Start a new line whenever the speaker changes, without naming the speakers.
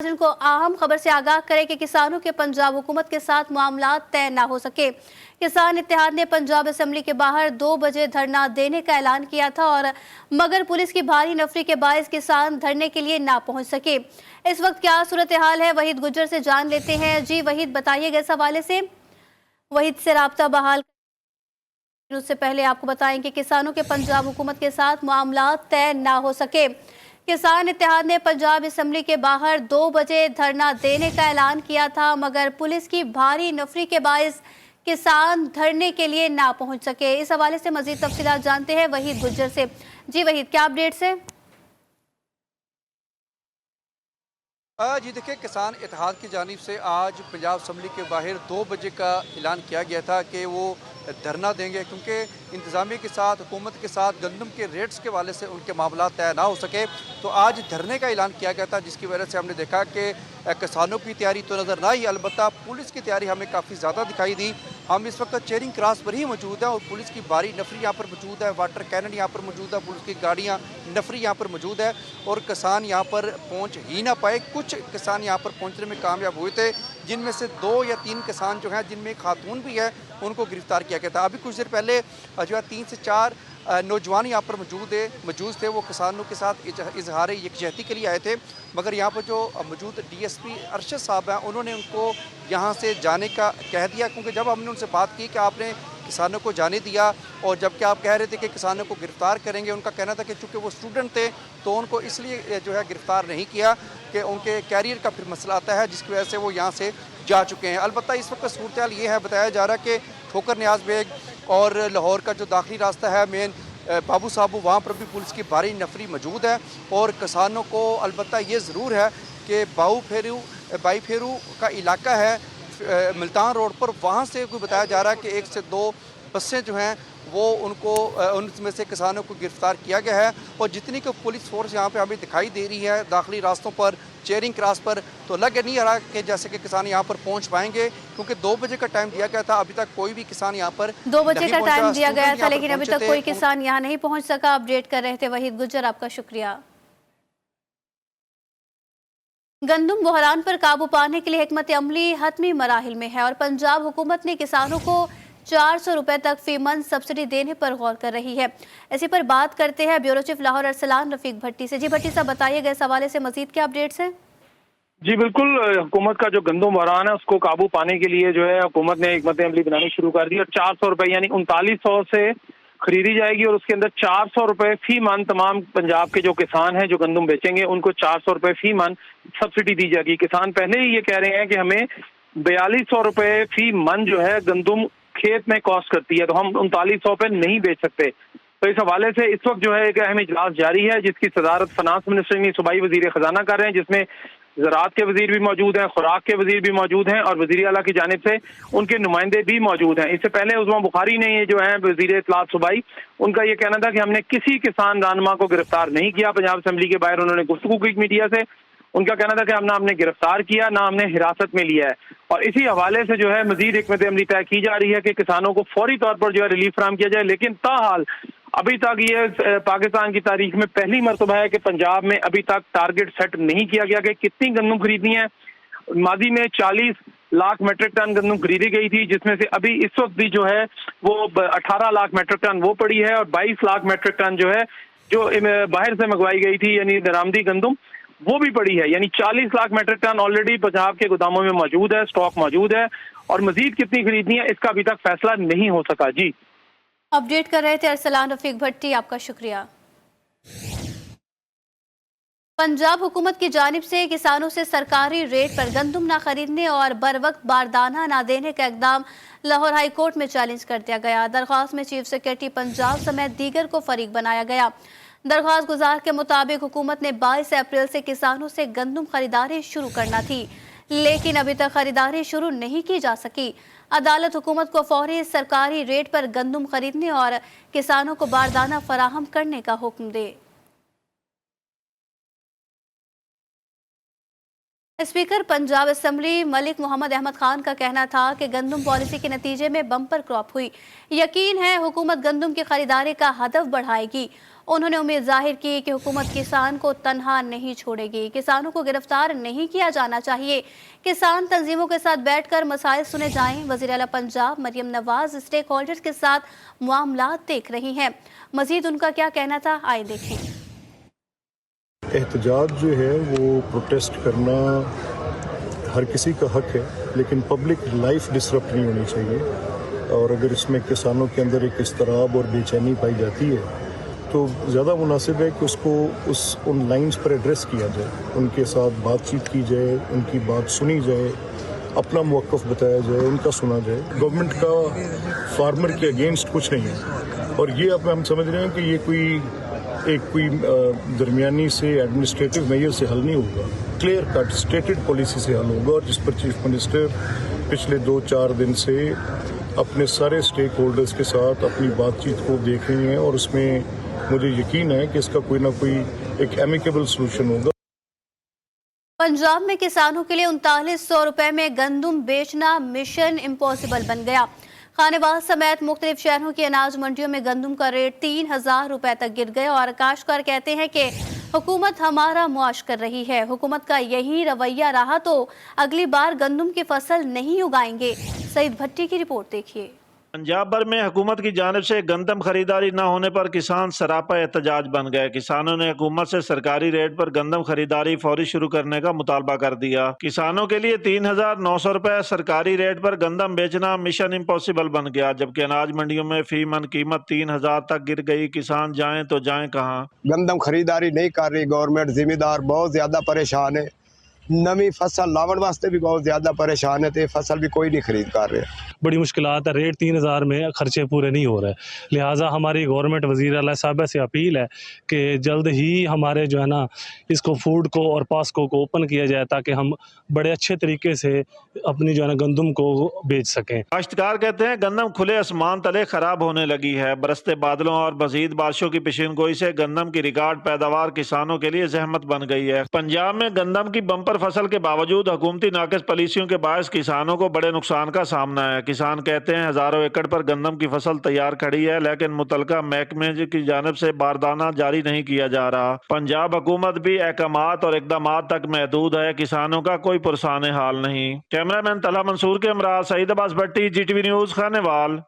को अहम खबर से आगाह करें कि किसानों के पंजाब हुकूमत के साथ मामला तय न हो सके। किसान इत्तेहाद ने पंजाब असेंबली के बाहर 2 बजे धरना देने का ऐलान किया था और मगर पुलिस की भारी नफरी के बायस किसान धरने के लिए ना पहुंच सके। इस वक्त क्या सूरत हाल है, वहीद गुज्जर से जान लेते हैं। जी वहीद, बताइएगा इस हवाले से। वहीद से राब्ता बहाल। उससे पहले आपको बताएं कि किसानों के पंजाब हुकूमत के साथ मामला तय ना हो सके। किसान इत्तेहाद ने पंजाब असेंबली के बाहर 2 बजे धरना देने का ऐलान किया था, मगर पुलिस की भारी नफरी के बायस किसान धरने के लिए ना पहुंच सके। इस हवाले से मजीद तफसीलात जानते हैं वहीद गुज्जर से। जी वहीद, क्या अपडेट्स है?
जी देखिए, किसान इत्तेहाद की जानिब से आज पंजाब असम्बली के बाहर 2 बजे का ऐलान किया गया था कि वो धरना देंगे, क्योंकि इंतज़ामिया के साथ, हुकूमत के साथ गंदम के रेट्स के वाले से उनके मामला तय ना हो सके। तो आज धरने का ऐलान किया गया था, जिसकी वजह से हमने देखा कि किसानों की तैयारी तो नज़र ना आई, अलबत्ता पुलिस की तैयारी हमें काफ़ी ज़्यादा दिखाई दी। हम इस वक्त चेरिंग क्रॉस पर ही मौजूद हैं और पुलिस की भारी नफरी यहाँ पर मौजूद है, वाटर कैनन यहाँ पर मौजूद है, पुलिस की गाड़ियाँ नफरी यहाँ पर मौजूद है और किसान यहाँ पर पहुँच ही ना पाए। कुछ किसान यहाँ पर पहुँचने में कामयाब हुए थे, जिनमें से 2 या 3 किसान जो हैं, जिनमें खातून भी है, उनको गिरफ्तार किया गया था। अभी कुछ देर पहले जो है 3 से 4 नौजवान यहाँ पर मौजूद थे। वो किसानों के साथ इजहार यकजहती के लिए आए थे, मगर यहाँ पर जो मौजूद DSP अरशद साहब हैं, उन्होंने उनको यहाँ से जाने का कह दिया, क्योंकि जब हमने उनसे बात की कि आपने किसानों को जाने दिया और जबकि आप कह रहे थे कि किसानों को गिरफ्तार करेंगे, उनका कहना था कि चूँकि वो स्टूडेंट थे तो उनको इसलिए जो है गिरफ्तार नहीं किया कि उनके कैरियर का फिर मसला आता है, जिसकी वजह से वो यहाँ से जा चुके हैं। अलबत्ता इस वक्त सूरत हाल ये है, बताया जा रहा है कि ठोकर न्याज बेग और लाहौर का जो दाखिली रास्ता है मेन बाबू साहब, वहाँ पर भी पुलिस की भारी नफरी मौजूद है और किसानों को अलबत्ता ये ज़रूर है कि बाई फेरू का इलाका है मुल्तान रोड पर, वहाँ से कोई बताया जा रहा है कि 1 से 2 बसें जो हैं वो उनमें से किसानों को गिरफ्तार किया गया है। और जितनी को पुलिस फोर्स यहाँ पे हमें दिखाई दे रही है दाखिली रास्तों पर, चेरिंग क्रॉस पर, तो लग नहीं आ रहा कि जैसे कि किसान यहाँ पर पहुँच पाएंगे, क्योंकि 2 बजे का टाइम दिया गया था। अभी तक कोई भी किसान यहाँ पर
2 बजे का टाइम दिया गया था, लेकिन अभी तक कोई किसान यहाँ नहीं पहुँच सका। अपडेट कर रहे थे वहीद गुज्जर, आपका शुक्रिया। गंदम बहरान पर काबू पाने के लिए हिकमत अमली हतमी मराहिल में है और पंजाब हुकूमत ने किसानों को 400 रुपए तक फी मन सब्सिडी देने पर गौर कर रही है। इसी पर बात करते हैं ब्यूरो चीफ लाहौर अरसलान रफीक भट्टी से। जी भट्टी साहब, बताइएगा इस हवाले से मजीद क्या अपडेट्स हैं?
जी बिल्कुल, हुकूमत का जो गंदम बहरान है उसको काबू पाने के लिए जो है हुकूमत ने हिकमत अमली बनानी शुरू कर दी और 400 रुपए यानी 3900 से खरीदी जाएगी और उसके अंदर 400 रुपए फी मन तमाम पंजाब के जो किसान हैं जो गंदम बेचेंगे उनको 400 रुपए फी मन सब्सिडी दी जाएगी। किसान पहले ही ये कह रहे हैं कि हमें 4200 रुपए फी मन जो है गंदम खेत में कॉस्ट करती है, तो हम 3900 पे नहीं बेच सकते। तो इस हवाले से इस वक्त जो है एक अहम इजलास जारी है, जिसकी सदारत फाइनेंस मिनिस्टर यानी सूबाई वजीर खजाना कर रहे हैं, जिसमें ज़राअत के वजीर भी मौजूद हैं, खुराक के वजीर भी मौजूद हैं और वजीर आला की जानिब से उनके नुमाइंदे भी मौजूद हैं। इससे पहले उस्मा बुखारी ने ये जो है वजीर इत्तलात सूबाई, उनका ये कहना था कि हमने किसी किसान रहनुमा को गिरफ्तार नहीं किया। पंजाब असेंबली के बाहर उन्होंने गुफ्तगू की मीडिया से, उनका कहना था कि हमने गिरफ्तार किया, ना हमने हिरासत में लिया है। और इसी हवाले से जो है मजीद हिकमत अमली तय की जा रही है कि किसानों को फौरी तौर पर जो है रिलीफ फराहम किया जाए। लेकिन ताहाल अभी तक ये पाकिस्तान की तारीख में पहली मरतबा है कि पंजाब में अभी तक टारगेट सेट नहीं किया गया कि कितनी गंदम खरीदनी है। माजी में 40 लाख मेट्रिक टन गंदम खरीदी गई थी, जिसमें से अभी इस वक्त भी जो है वो 18 लाख मेट्रिक टन वो पड़ी है और 22 लाख मेट्रिक टन जो है जो बाहर से मंगवाई गई थी यानी दरामदी गंदम वो भी पड़ी है। यानी 40 lakh metric ton already Punjab के गोदामों में मौजूद है, स्टॉक मौजूद है और मजीद कितनी खरीदनी है इसका अभी तक फैसला नहीं हो सका। जी
अपडेट कर रहे थे अरसलान रफीक भट्टी, आपका शुक्रिया। पंजाब हुकूमत की जानिब से किसानों से सरकारी रेट पर गंदम ना खरीदने और बर वक्त बारदाना ना देने का इकदाम लाहौर हाई कोर्ट में चैलेंज कर दिया गया। दरख्वास्त में चीफ सेक्रेटरी पंजाब समेत दीगर को फरीक बनाया गया। दरख्वास्त गुजार के मुताबिक हुकूमत ने 22 अप्रैल से किसानों से गंदम खरीदारी शुरू करना थी, लेकिन अभी तक खरीदारी शुरू नहीं की जा सकी। अदालत हुकूमत को फौरी सरकारी रेट पर गंदम खरीदने और किसानों को बारदाना फराहम करने का हुक्म दे। स्पीकर पंजाब असेंबली मलिक मोहम्मद अहमद खान का कहना था कि गंदम पॉलिसी के नतीजे में बम्पर क्रॉप हुई। यकीन है हुकूमत गंदम की खरीदारी का हदफ बढ़ाएगी। उन्होंने उम्मीद जाहिर की कि हुकूमत किसान को तनहा नहीं छोड़ेगी। किसानों को गिरफ्तार नहीं किया जाना चाहिए। किसान तंजीमों के साथ बैठकर मसाइल सुने जाएं। वज़ीर आला पंजाब मरियम नवाज स्टेक होल्डर्स के साथ मामलात देख रही हैं। मजीद उनका क्या कहना था, आइए देखें।
एहतजाज जो है वो प्रोटेस्ट करना हर किसी का हक है, लेकिन पब्लिक लाइफ डिसरप्ट नहीं होनी चाहिए। और अगर इसमें किसानों के अंदर एक इस्तराब और बेचैनी पाई जाती है तो ज़्यादा मुनासिब है कि उसको उन लाइंस पर एड्रेस किया जाए, उनके साथ बातचीत की जाए, उनकी बात सुनी जाए, अपना मौक़िफ़ बताया जाए, उनका सुना जाए। गवर्नमेंट का फार्मर के अगेंस्ट कुछ नहीं है और ये अब हम समझ रहे हैं कि ये कोई दरमियानी से एडमिनिस्ट्रेटिव मेजर से हल नहीं होगा, क्लियर कट स्टेटेड पॉलिसी से हल होगा। और जिस पर चीफ मिनिस्टर पिछले 2-4 दिन से अपने सारे स्टेक होल्डर्स के साथ अपनी बातचीत को देख रहे हैं और उसमें मुझे यकीन है कि इसका कोई ना कोई एक एमिकेबल सोल्यूशन होगा।
पंजाब में किसानों के लिए 3900 रुपए में गंदम बेचना मिशन इम्पॉसिबल बन गया। खानेवाल समेत मुख्तलिफ शहरों की अनाज मंडियों में गंदम का रेट 3000 रुपए तक गिर गया और काश्तकार कहते हैं कि हुकूमत हमारा मुआश कर रही है। हुकूमत का यही रवैया रहा तो अगली बार गंदम की फसल नहीं उगाएंगे। सईद भट्टी की रिपोर्ट देखिए।
पंजाब भर में हुकूमत की जानिब से गंदम खरीदारी न होने पर किसान सरापा एहतजाज बन गए। किसानों ने हुकूमत से सरकारी रेट पर गंदम खरीदारी फौरी शुरू करने का मुतालबा कर दिया। किसानों के लिए 3900 रुपए सरकारी रेट पर गंदम बेचना मिशन इम्पॉसिबल बन गया, जबकि अनाज मंडियों में फी मन कीमत 3000 तक गिर गई। किसान जाएं तो जाएं कहाँ।
गंदम खरीदारी नहीं कर रही गवर्नमेंट, जिम्मेदार बहुत ज्यादा परेशान है। नवी फसल लावन वास्ते भी बहुत ज्यादा परेशान है, तो फसल भी कोई नहीं खरीद कर रहे।
बड़ी मुश्किलात है, रेट 3000 में खर्चे पूरे नहीं हो रहे। लिहाजा हमारी गवर्नमेंट वज़ीर आला साहब से अपील है कि जल्द ही हमारे जो है ना इसको फूड को और पास्को को ओपन किया जाए ताकि हम बड़े अच्छे तरीके से अपनी जो है ना गंदम को बेच सकें।
काश्तकार कहते हैं गंदम खुले आसमान तले खराब होने लगी है। बरसते बादलों और मजीद बारिशों की पेशीनगोई से गंदम की रिकॉर्ड पैदावार किसानों के लिए जहमत बन गई है। पंजाब में गंदम की बम्पर फसल के बावजूद हुकूमती नाकिस पॉलिसियों के बायस किसानों को बड़े नुकसान का सामना है। किसान कहते हैं हजारों एकड़ पर गंदम की फसल तैयार खड़ी है, लेकिन मुतलका महकमे की जानिब से बारदाना जारी नहीं किया जा रहा। पंजाब हुकूमत भी अहकामात और इकदामात तक महदूद है, किसानों का कोई पुरसाने हाल नहीं। कैमरामैन तलहा मंसूर के हमरा सईद अब्बास भट्टी, GTV न्यूज, खानेवाल।